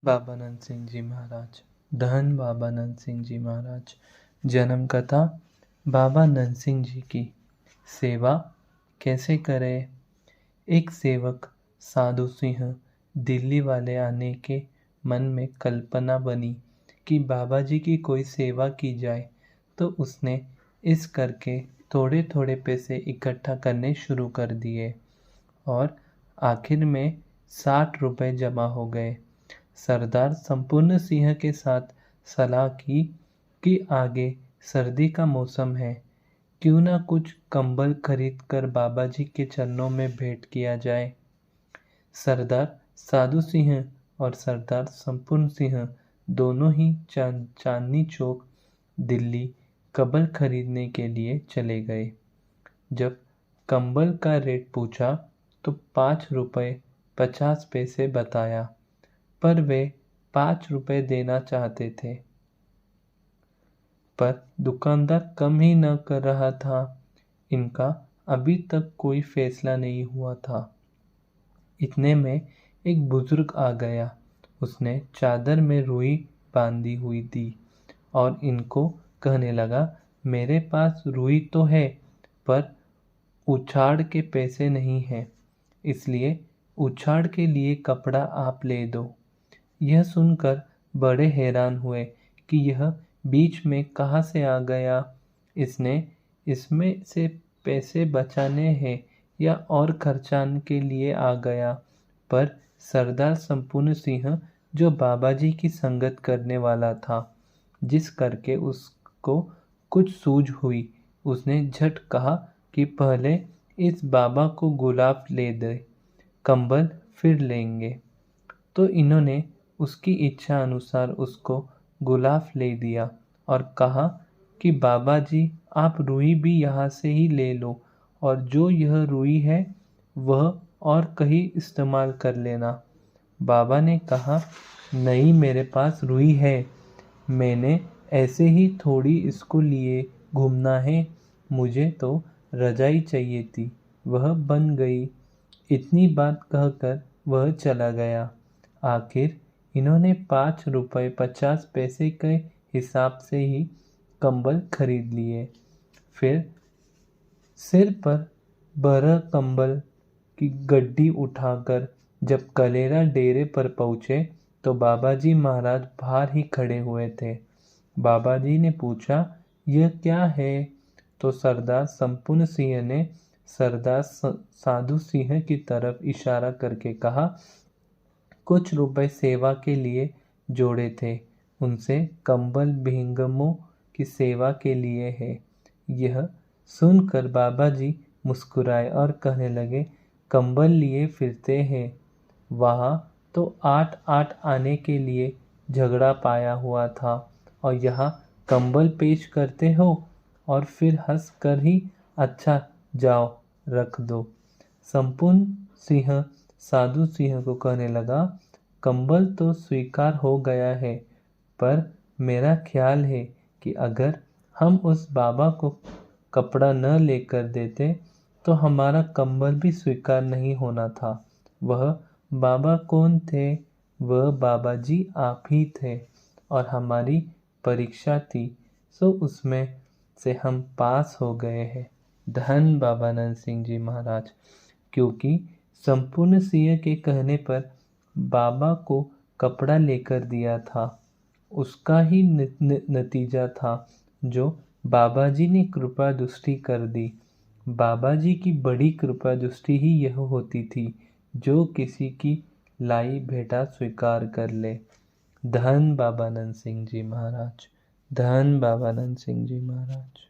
बाबा नंद सिंह जी महाराज। धन बाबा नंद सिंह जी महाराज। जन्म कथा बाबा नंद सिंह जी की। सेवा कैसे करें। एक सेवक साधु सिंह दिल्ली वाले आने के मन में कल्पना बनी कि बाबा जी की कोई सेवा की जाए, तो उसने इस करके थोड़े थोड़े पैसे इकट्ठा करने शुरू कर दिए और आखिर में 60 रुपए जमा हो गए। सरदार संपूर्ण सिंह के साथ सलाह की कि आगे सर्दी का मौसम है, क्यों ना कुछ कंबल खरीद कर बाबा जी के चरणों में भेंट किया जाए। सरदार साधु सिंह और सरदार संपूर्ण सिंह दोनों ही चांदनी चौक दिल्ली कंबल खरीदने के लिए चले गए। जब कंबल का रेट पूछा तो 5 रुपए 50 पैसे बताया, पर वे 5 रुपए देना चाहते थे। पर दुकानदार कम ही न कर रहा था। इनका अभी तक कोई फैसला नहीं हुआ था। इतने में एक बुजुर्ग आ गया। उसने चादर में रुई बांधी हुई थी और इनको कहने लगा, मेरे पास रुई तो है, पर उछाड़ के पैसे नहीं हैं, इसलिए उछाड़ के लिए कपड़ा आप ले दो। यह सुनकर बड़े हैरान हुए कि यह बीच में कहाँ से आ गया। इसमें से पैसे बचाने हैं या और खर्चाने के लिए आ गया। पर सरदार संपूर्ण सिंह, जो बाबा जी की संगत करने वाला था, जिस करके उसको कुछ सूझ हुई, उसने झट कहा कि पहले इस बाबा को गुलाब ले दे, कंबल फिर लेंगे। तो इन्होंने उसकी इच्छा अनुसार उसको गुलाब ले दिया और कहा कि बाबा जी, आप रुई भी यहाँ से ही ले लो, और जो यह रुई है वह और कहीं इस्तेमाल कर लेना। बाबा ने कहा, नहीं, मेरे पास रुई है, मैंने ऐसे ही थोड़ी इसको लिए घूमना है, मुझे तो रजाई चाहिए थी, वह बन गई। इतनी बात कहकर वह चला गया। आखिर इन्होंने 5 रुपए 50 पैसे के हिसाब से ही कंबल खरीद लिए। फिर सिर पर बरह कंबल की गड्डी उठाकर जब कलेरा डेरे पर पहुँचे तो बाबा जी महाराज बाहर ही खड़े हुए थे। बाबा जी ने पूछा, यह क्या है? तो सरदार संपूर्ण सिंह ने सरदार साधु सिंह की तरफ इशारा करके कहा, कुछ रुपए सेवा के लिए जोड़े थे, उनसे कंबल भिंगमों की सेवा के लिए है। यह सुनकर बाबा जी मुस्कुराए और कहने लगे, कंबल लिए फिरते हैं, वहाँ तो 8 आने के लिए झगड़ा पाया हुआ था, और यहाँ कंबल पेश करते हो और फिर हंस कर ही, अच्छा जाओ रख दो। संपूर्ण सिंह साधु सिंह को कहने लगा, कंबल तो स्वीकार हो गया है, पर मेरा ख्याल है कि अगर हम उस बाबा को कपड़ा न लेकर देते तो हमारा कंबल भी स्वीकार नहीं होना था। वह बाबा कौन थे? वह बाबा जी आप ही थे, और हमारी परीक्षा थी, सो उसमें से हम पास हो गए हैं। धन बाबा नंद सिंह जी महाराज। क्योंकि संपूर्ण सिंह के कहने पर बाबा को कपड़ा लेकर दिया था, उसका ही नतीजा था जो बाबा जी ने कृपा दृष्टि कर दी। बाबा जी की बड़ी कृपा दृष्टि ही यह होती थी, जो किसी की लाई भेंटा स्वीकार कर ले। धन बाबा नंद सिंह जी महाराज। धन बाबा नंद सिंह जी महाराज।